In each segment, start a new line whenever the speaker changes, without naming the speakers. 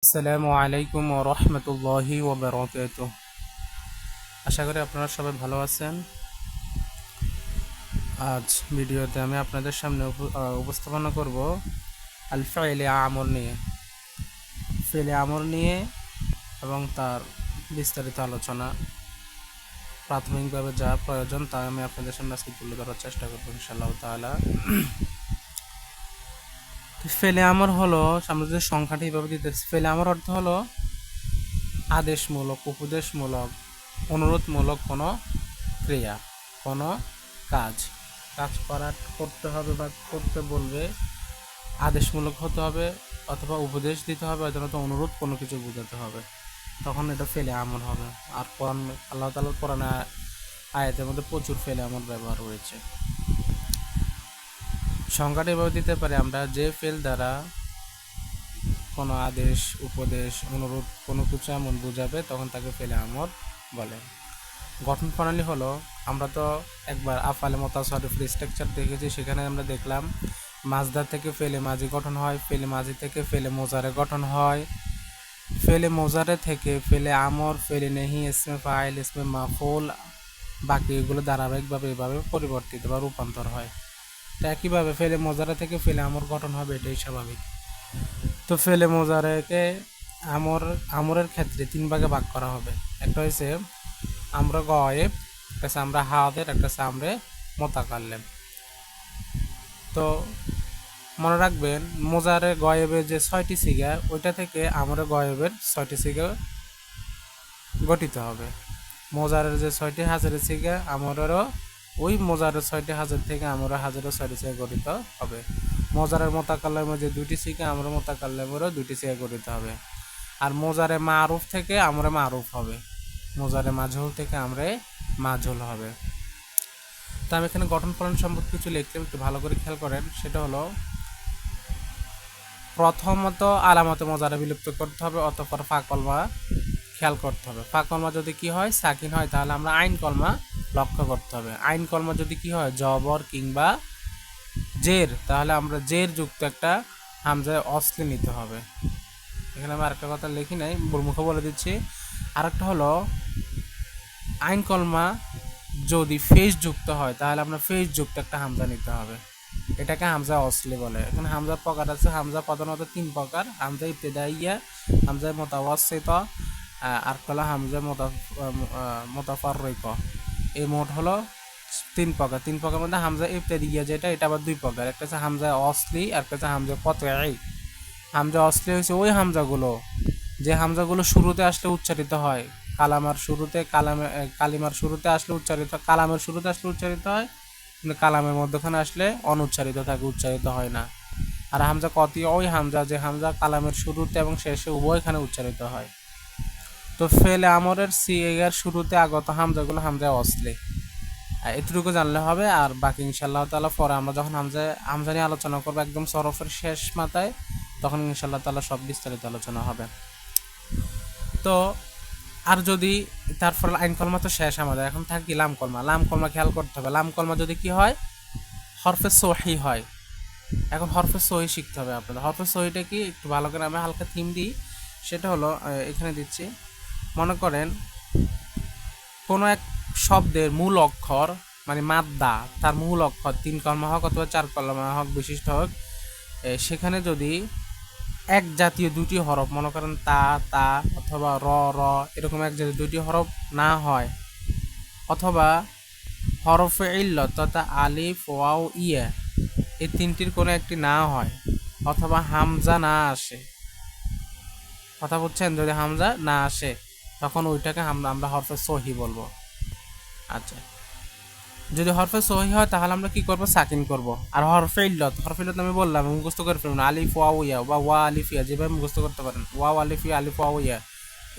আসসালামু আলাইকুম ওয়া রাহমাতুল্লাহি ওয়া বারাকাতুহু। আশা করি আপনারা সবাই ভালো আছেন। আজ ভিডিওতে আমি আপনাদের সামনে উপস্থাপনা করব আল ফাইলে আমর নিয়ে, ফেলে আমর নিয়ে এবং তার বিস্তারিত আলোচনা। প্রাথমিকভাবে যা প্রয়োজন তা আমি আপনাদের সামনে আজকে তুলে ধরার চেষ্টা করব ইনশাআল্লাহ তাআলা। ফেলে আমর হলো, আমরা যে সংখ্যাটি এইভাবে দিতেছি, ফেলে আমর অর্থ হলো আদেশমূলক, উপদেশমূলক, অনুরোধমূলক কোনো ক্রিয়া, কোনো কাজ কাজ করতে হবে বা করতে বলবে, আদেশমূলক হতে হবে অথবা উপদেশ দিতে হবে, অথবা অনুরোধ কোনো কিছু বোঝাতে হবে, তখন এটা ফেলে আমল হবে। আর কোরআন, আল্লাহ তাআলার কোরআন আয়াতের মধ্যে প্রচুর ফেলে আমল ব্যবহার হয়েছে। সংজ্ঞাটা এভাবে দিতে পারে আমরা, যে ফেল দ্বারা কোনো আদেশ, উপদেশ, অনুরোধ কোনো কিছু এমন বোঝাবে তখন তাকে ফেলে আমল বলে। গঠন প্রণালী হলো, আমরা তো একবার আফআলে মুতাসাররিফের স্ট্রাকচার দেখেছি, সেখানে আমরা দেখলাম মাজদার থেকে ফেলে মাজি গঠন হয়, ফেলে মাজি থেকে ফেলে মোজারে গঠন হয়, ফেলে মোজারে থেকে ফেলে আমর, ফেলে নেহি, ইসমে ফাইল, ইসমে মাফউল, বাকি এগুলো ধারাবাহিকভাবে এভাবে পরিবর্তিত বা রূপান্তর হয়। তো একইভাবে ফেলে মোজারে থেকে ফেলে আমর গঠন হবে, এটাই স্বাভাবিক। তো ফেলে মোজারেকে আমরের ক্ষেত্রে তিন ভাগে ভাগ করা হবে। একটা হয়েছে আমরা গয়েব, একটা হচ্ছে আমরা হাদের, একটা হচ্ছে আমরা মোতাকাল্লেম। তো মনে রাখবেন, মোজারে গয়েবের যে 6টি সিগা, ওইটা থেকে আমরা গয়েবের 6টি সিগা গঠিত হবে। মোজারের যে 6টি হাজারের সিগা, আমারও ওই মোজারের 6টি হাজার থেকে আমরা হাজারের 6টি সিগা গঠিত হবে। মোজারের মোতাকাল্লেমের যে 2টি সিগা, আমরা মোতাকাল্লেমেরও 2টি সিগা গঠিত হবে। আর মোজারে মারুফ থেকে আমরা মারুফ হবে, মোজারে মাজহুল থেকে আমরা মাজহুল হবে। তো আমি এখানে গঠন প্রণালী সম্পর্কে কিছু লিখতে, একটু ভালো করে খেয়াল করেন। সেটা হলো, প্রথমত আলামতে মোজারে বিলুপ্ত করতে হবে, অতঃপর ফা কলমা খেয়াল করতে হবে। ফা কলমা যদি কি হয়, সাকিন হয়, তাহলে আমরা আইন কলমা লক্ষ্য করতে হবে। আইন কলমা যদি কি হয়, জবর কিংবা জের, তাহলে আমরা জের যুক্ত একটা হামজায় অসলি নিতে হবে। এখানে আমি আরেকটা কথা লিখি নাই, মুখে বলে দিচ্ছি। আরেকটা হলো, আইন কলমা যদি ফেজ যুক্ত হয়, তাহলে আমরা ফেজ যুক্ত একটা হামজা নিতে হবে, এটাকে হামজা অসলি বলে। এখানে হামজার প্রকার আছে, হামজা প্রধানত 3 প্রকার: হামজা ইবতিদাইয়া, হামজা মুতাওয়াসসিতা, আর কলা হামজা মুতাফাররিক। এই মোট হলো 3 প্রকার। 3 প্রকার মধ্যে হামজা ইবতিদাইয়া যেটা, এটা আবার 2 প্রকার, একটা হচ্ছে হামজা অসলি আর একটা হচ্ছে হামজা কতঈ। হামজা অসলি হচ্ছে ওই হামজাগুলো যে হামজাগুলো শুরুতে আসলে উচ্চারিত হয়, কালামার শুরুতে, কালিমার শুরুতে আসলে উচ্চারিত, কালামের শুরুতে আসলে উচ্চারিত হয়, কিন্তু কালামের মধ্যখানে আসলে অনুচ্চারিত থাকে, উচ্চারিত হয় না। আর হামজা কতি ওই হামজা যে হামজা কালামের শুরুতে এবং শেষে উভয়খানে উচ্চারিত হয়। তো ফেলে আমরের সিগার শুরুতে আগত হামজাগুলো হামজা অসলি, এতটুকু জানলে হবে। আর বাকি ইনশাআল্লাহ তাআলা পরে আমরা যখন হামজা নিয়ে আলোচনা করবো একদম সরফের শেষ মাথায়, তখন ইনশাআল্লাহ তাআলা সব বিস্তারিত আলোচনা হবে। তো আর যদি তারপর আইন কলমা তো শেষ, আমাদের এখন থাকি লাম কলমা। লাম কলমা খেয়াল করতে হবে, লাম কলমা যদি কি হয়, হরফে সহি হয়। এখন হরফে সহি শিখতে হবে আপনাদের। হরফে সহিটা কি, একটু ভালো করে আমি হালকা থিম দিই। সেটা হলো, এখানে দিচ্ছি, মনে করেন কোনো এক শব্দের মূল অক্ষর, মানে মাদ্দা, তার মূল অক্ষর 3 কলমা হোক অথবা 4 কলমা হোক, বিশিষ্ট হোক, সেখানে যদি এক জাতীয় 2টি হরফ, মনে করেন তা তা অথবা র র, এরকম এক জাতীয় 2টি হরফ না হয়, অথবা হরফে ইল্লত তথা আলিফ ওয়াও ইয়া, এই 3টির কোনো একটি না হয়, অথবা হামজা না আসে, কথা বুঝছেন? যদি হামজা না আসে, তখন ওইটাকে আমরা হরফে সহি বলবো। আচ্ছা, যদি হরফে সহি হয় তাহলে আমরা কি করব, সাকিন করব। আর হরফে ইল্লত, হরফে ইল্লত আমি বললাম মুখস্থ করে ফেলুন, আলিফ ওয়াও ইয়া বা ওয়া আলিফ ইয়া, যেভাবে মুখস্থ করতে পারেন, ওয়াও আলিফ ইয়া, আলিফ ওয়াও ইয়া,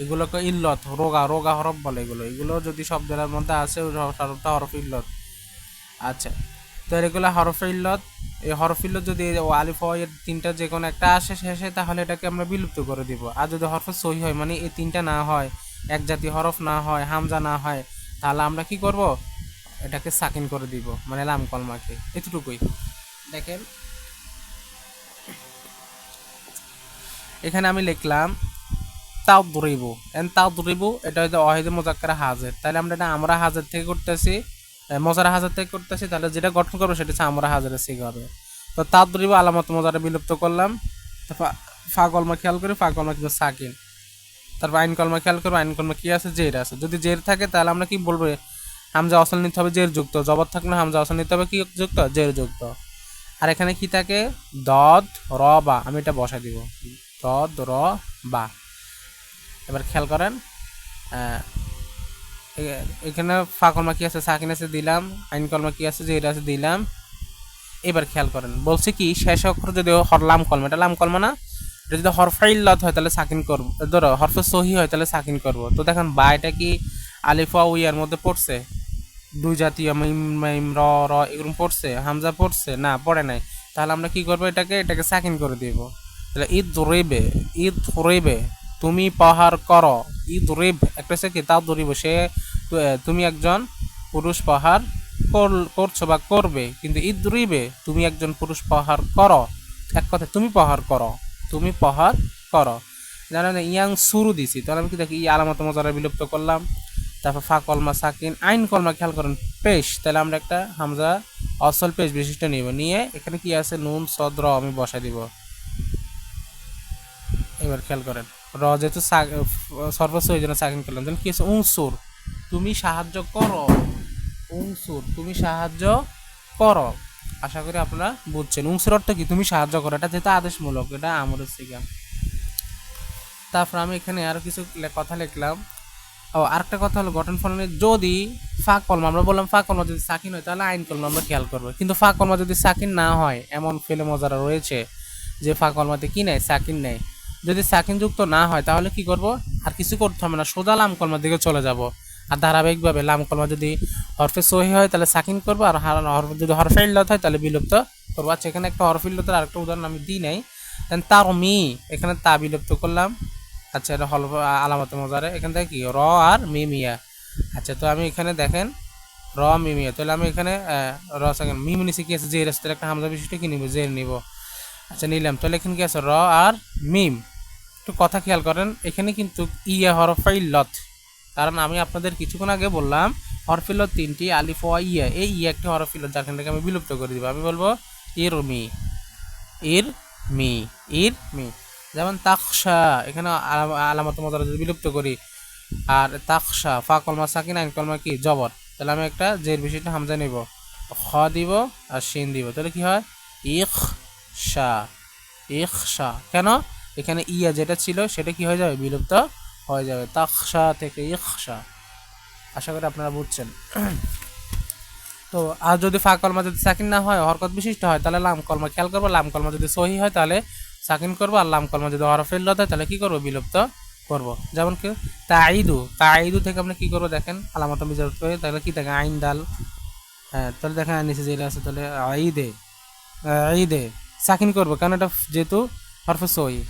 এগুলোকে ইল্লত, রোগা রোগা হরফ বলে। এগুলো যদি শব্দের মধ্যে আসে, ওই হরফটা হরফ ইল্লত। আচ্ছা, তো এগুলো হরফে ইল্লত। এই হরফ ইল্লত যদি আলিফ ওয়াও এর 3টা যে কোনো একটা আসে শেষে, তাহলে এটাকে আমরা বিলুপ্ত করে দিব। আর যদি হরফে সহি হয়, মানে এই 3টা না হয়, এক জাতীয় হরফ না হয়, হামজা না হয়, তাহলে আমরা কি করব, এটাকে সাকিন করে দিব, মানে লাম কলমাকে। এতটুকুই। দেখেন, এখানে আমি লিখলাম তাদরিবু, তাদরিবু এটা হচ্ছে ওয়াহিদে মুযাক্কার হাজির। তাহলে আমরা এটা আমরা হাজির থেকে করতেছি, মুজারা হাজির থেকে করতেছি, তাহলে যেটা গঠন করবো সেটা হচ্ছে আমরা হাজিরের সিগা হবে। তো তাদরিবু আলামত মুজারা বিলুপ্ত করলাম। ফা কলমা খেয়াল করি, ফা কলমা কিন্তু সাকিন। তারপর আইন কলমা খেয়াল করবো, আইন কলমা কি আছে, জের আছে। যদি জের থাকে তাহলে আমরা কি বলবো, হামজা অসল নিতে হবে জের যুক্ত, জবর থাকলে হামজা অসল নিতে হবে কি যুক্ত, জের যুক্ত। আর এখানে কি থাকে, দদ র বা, আমি এটা বসাই দিব, দদ র বা। এবার খেয়াল করেন, এখানে ফা কলমা কি আছে, সাকিন আছে দিলাম, আইন কলমা কি আছে, জের আছে দিলাম। এবার খেয়াল করেন, বলছে কি শেষ অক্ষর যদি লাম কলমা, এটা লাম কলমা না, এটা যদি হরফে ইল্লাত হয় তাহলে সাকিন করবো, ধরো হরফে সহি হয় তাহলে সাকিন করবো। তো দেখেন বা এটা কি আলিফ ওয়া ইয়ার মধ্যে পড়ছে, দুই জাতীয় মিম মাইম র র এগুলো পড়ছে, হামজা পড়ছে না, পড়ে নাই। তাহলে আমরা কি করবো, এটাকে সাকিন করে দিব। তাহলে ঈদ রিবে, ঈদ রিবে তুমি পাহাড় করো, ঈদ রিব একটা সে কি তাও ধরিব, সে তুমি একজন পুরুষ পাহাড় করছো বা করবে, কিন্তু ঈদ রিবে তুমি একজন পুরুষ পাহাড় করো, এক কথায় তুমি পাহাড় করো, তুমি পাহাড় করো। জানেন ইয়াং শুরু দিছি, তাহলে আমি কি দেখি আলামত মুজারা বিলুপ্ত করলাম। তারপর ফা কলমা সাকিন, আইন কলমা খেয়াল করেন পেশ, তাহলে আমরা একটা হামজা অসল পেশ বিশিষ্ট নিব, নিয়ে এখানে কি আছে নুন সদ র আমি বসাই দিব। এবার খেয়াল করেন র যেহেতু সর্বোচ্চ ওই জন্য সাকিন করলাম, তাহলে কি আছে উনসুর তুমি সাহায্য করো, উনসুর তুমি সাহায্য করো। আশা করি আপনারা বুঝছেন উনসুর অর্থ কি, তুমি সাহায্য করো, এটা যেহেতু আদেশমূলক, এটা আমরের সিগা। তারপর আমি এখানে আরো কিছু কথা লিখলাম। ও আরেকটা কথা হলো গঠন ফলনে যদি ফা কলমা, আমরা বললাম ফা কলমা যদি সাকিন হয় তাহলে আইন কলমা আমরা খেয়াল করবো, কিন্তু ফা কলমা যদি সাকিন না হয়, এমন ফেলে মজারা রয়েছে যে ফা কলমাতে কি নেই, সাকিন নেই। যদি সাকিন যুক্ত না হয় তাহলে কি করব, আর কিছু করতে হবে না, সোজা লাম কলমার দিকে চলে যাব। আর ধারাবাহিকভাবে লাম কলমা যদি হরফে সহি হয় তাহলে সাকিন করবো, আর যদি হরফে ইল্লাত হয় তাহলে বিলুপ্ত করবো। আচ্ছা এখানে একটা হরফে ইল্লাতের আরেকটা উদাহরণ আমি দিই নাই, তার মি এখানে তা বিলুপ্ত করলাম। আচ্ছা এটা হল আলামত মজারে, এখান থেকে কি র আর মিমিয়া। আচ্ছা তো আমি এখানে দেখেন র মিমিয়া, তাহলে আমি এখানে র সেকেন্ড মিম নিচে কি আছে, জের আছে, একটা হামজা বিশিষ্ট কি নিব, জের নিব। আচ্ছা নিলাম, তাহলে এখানে কি আছে র আর মিম। একটু কথা খেয়াল করেন, এখানে কিন্তু ইয়া হরফাইল্লত, কারণ আমি আপনাদের কিছুক্ষণ আগে বললাম হরফিলত তিনটি, আলিফ ওয়া ইয়া, এই ইয়া একটি হরফিলত, যার থেকে আমি বিলুপ্ত করে দিব। আমি বলবো ইর মি, ইর মি, ইর মি। যেমন তাকশা, এখানে আলামত মজারা যদি বিলুপ্ত করি, আর তাকশা ফা কলমা সাকিন আইন কলমা কি জবর, তাহলে আমি একটা জের বিশিষ্ট হামজা নিব, খ দিব আর শিন দিব, তাহলে কি হয় ইখ শা, ইখ শা। কেন এখানে ইয়া যেটা ছিল সেটা কি হয়ে যাবে, বিলুপ্ত হয়ে যাবে, তাকশা থেকে ইখ শা। আশা করি আপনারা বুঝছেন। তো আর যদি ফা কলমা যদি সাকিন না হয়, হরকত বিশিষ্ট হয়, তাহলে লাম কলমা খেয়াল করবো, লাম কলমা যদি সহি হয় তাহলে সাকিন করবো, আর লাম কলমা যদি হরফে ইল্লাত হয় তাহলে কি করবো, বিলুপ্ত করবো। যেমন কি তাইদু, তাইদু থেকে আমরা কি করবো দেখেন আলামত বিজারত করে, তাহলে কি থাকে আইন দাল, হ্যাঁ তাহলে দেখেন নিচে যেটা আছে, তাহলে ঈদে, ঈদে সাকিন করবো কারণ এটা যেহেতু হরফে সহি।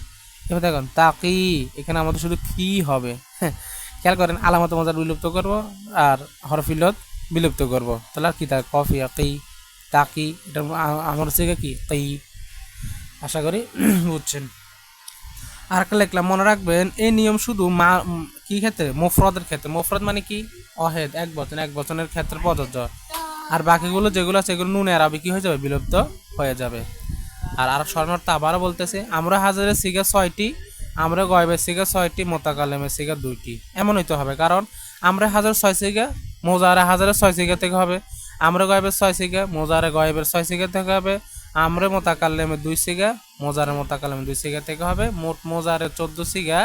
এবার দেখুন তাকি, এখানে আমাদের শুধু কি হবে, হ্যাঁ খেয়াল করেন আলামত মজার বিলুপ্ত করবো আর হরফিলত বিলুপ্ত করবো, তাহলে আর কি থাকে কফি কি তাকি, এটা আমার হচ্ছে কি তাই। আশা করি বুঝছেন। আর একটা লিখলাম, মনে রাখবেন এই নিয়ম শুধু কি ক্ষেত্রে, মুফরদের ক্ষেত্রে, মুফরদ মানে কি অহেদ এক বচন, এক বচনের ক্ষেত্রে প্রযোজ্য, আর বাকিগুলো যেগুলো আছে এগুলো নুনে আরবি কি হয়ে যাবে, বিলুপ্ত হয়ে যাবে। আর শর্মার্থ আবারও বলতেছে, আমরা হাজারের সিগা 6টি, আমরা গয়েবের সিগা 6টি, মোতাকালেমের সিগা 2টি, এমন হইতে হবে, কারণ আমরা হাজার 6 সিগা, মোজারে হাজারের 6 সিগা থেকে হবে, আমরা গয়েবের 6 সিগা, মোজারে গয়েবের 6 সিগা থেকে হবে, আমরা মোতাকাল্লেমের 2 সিগা, মোজারে মোতাকাল্লেমের 2 সিগা থেকে হবে, মোট মোজারে 14 সিগা,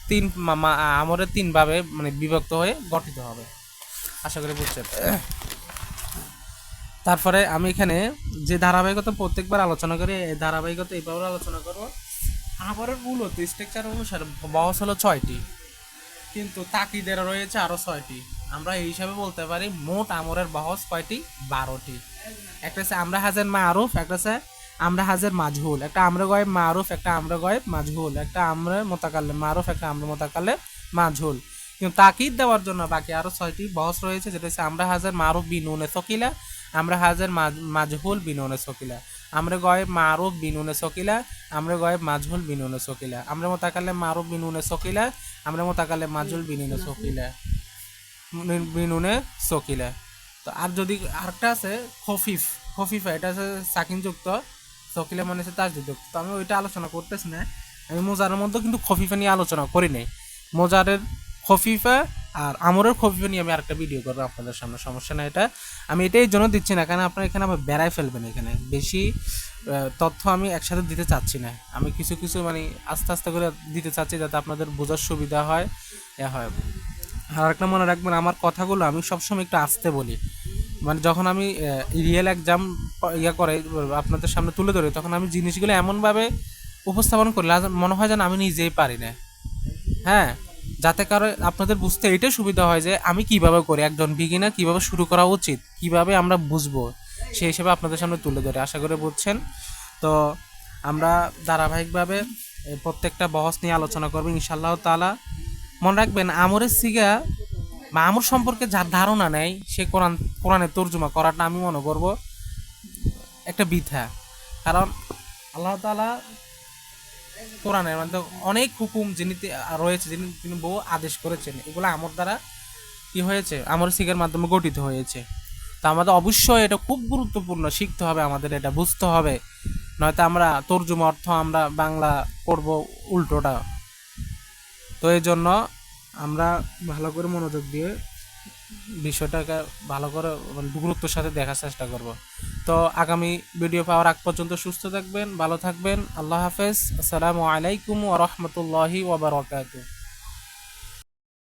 তিন আমরে 3 ভাবে মানে বিভক্ত হয়ে গঠিত হবে। আশা করি বুঝছেন। তারপরে আমি এখানে যে ধারাবাহিকতা প্রত্যেকবার আলোচনা করি, এই ধারাবাহিকতা এইভাবে আলোচনা করবো। আমারের মূলত স্ট্রাকচার অনুসারে বহস হলো 6টি, কিন্তু তাকিদের রয়েছে আরো 6টি। আমরা এই হিসাবে বলতে পারি মোট আমরের বহস কয়টি, 12টি। একটা হচ্ছে আমরা হাজের মারুফ, একটা হচ্ছে আমরা হাজের মাজহুল, একটা আমরা গয়েব মারুফ, একটা আমরা গয়েব মাজহুল, একটা আমরা মোতাকাল্লিম মারুফ, একটা আমরা মোতাকাল্লিম মাজহুল। কিন্তু তাকিদ দেওয়ার জন্য বাকি আরো 6টি বহস রয়েছে, যেটা হচ্ছে আমরা হাজের মারুফ বিনুনে সকিলা, আমরা হাজের মাজহুল বিনুনে সকিলা। আমরা গায়েব মারুফ বিনুনে সকিলা, আমরা গায়েব মাজহুল বিনুনে সকিলা, আমরা মোতাকাল্লিম মারুফ বিনুনে সকিলা, আমরা মোতাকাল্লিম মাজহুল বিনুনে সকিলা, বিনুনে সকিলা। তো আর যদি আরেকটা আছে খফিফ, খফিফা, এটা আছে সাকিনযুক্ত, সকিলা মানে হচ্ছে তাসদিদযুক্ত। তো আমি ওইটা আলোচনা করতেছি না, আমি মোজারের মধ্যে কিন্তু খফিফা নিয়ে আলোচনা করি নাই। মোজারের খফিফা আর আমরের খফিফা নিয়ে আমি আরেকটা ভিডিও করবো আপনাদের সামনে, সমস্যা না। এটা আমি এটাই জন্য দিচ্ছি না, কারণ আপনারা এখানে আবার বেড়ায় ফেলবেন, এখানে বেশি তথ্য আমি একসাথে দিতে চাচ্ছি না, আমি কিছু কিছু মানে আস্তে আস্তে করে দিতে চাচ্ছি যাতে আপনাদের বোঝার সুবিধা হয়, হয়। আর একটা মনে রাখবেন, আমার কথাগুলো আমি সবসময় একটু আস্তে বলি, মানে যখন আমি রিয়েল এক্সাম করে আপনাদের সামনে তুলে ধরি, তখন আমি জিনিসগুলো এমনভাবে উপস্থাপন করি মনে হয় যেন আমি নিজেই পারি না। হ্যাঁ, যাতে কারো আপনাদের বুঝতে এটাই সুবিধা হয় যে আমি কিভাবে করি, একজন বিগিনার কিভাবে শুরু করা উচিত, কিভাবে আমরা বুঝবো, সেই হিসেবে আপনাদের সামনে তুলে ধরে, আশা করে বুঝছেন। তো আমরা ধারাবাহিকভাবে প্রত্যেকটা বহস নিয়ে আলোচনা করবো ইনশাআল্লাহ তাআলা। মনে রাখবেন, আমরের সিগা বা আমর সম্পর্কে যার ধারণা নেই, সে কোরআনের তর্জমা করাটা আমি মনে করব একটা বৃথা। কারণ আল্লাহ তাআলা কোরআনের মধ্যে অনেক হুকুম যিনি রয়েছে, তিনি বহু আদেশ করেছেন, এগুলো আমর দ্বারা কি হয়েছে, আমর শিখার মাধ্যমে গঠিত হয়েছে। তো আমাদের অবশ্যই এটা খুব গুরুত্বপূর্ণ, শিখতে হবে আমাদের, এটা বুঝতে হবে, নয়তো আমরা তর্জমা অর্থ আমরা বাংলা করব উল্টোটা। তো এই জন্য আমরা ভালো করে মনোযোগ দিয়ে বিষয়টাকে ভালো করে গুরুত্বের সাথে দেখার চেষ্টা করব। তো আগামী ভিডিও পাওয়ার আগ পর্যন্ত সুস্থ থাকবেন, ভালো থাকবেন, আল্লাহ হাফেজ, আসসালামু আলাইকুম ওয়া রাহমাতুল্লাহি ওয়া বারাকাতুহু।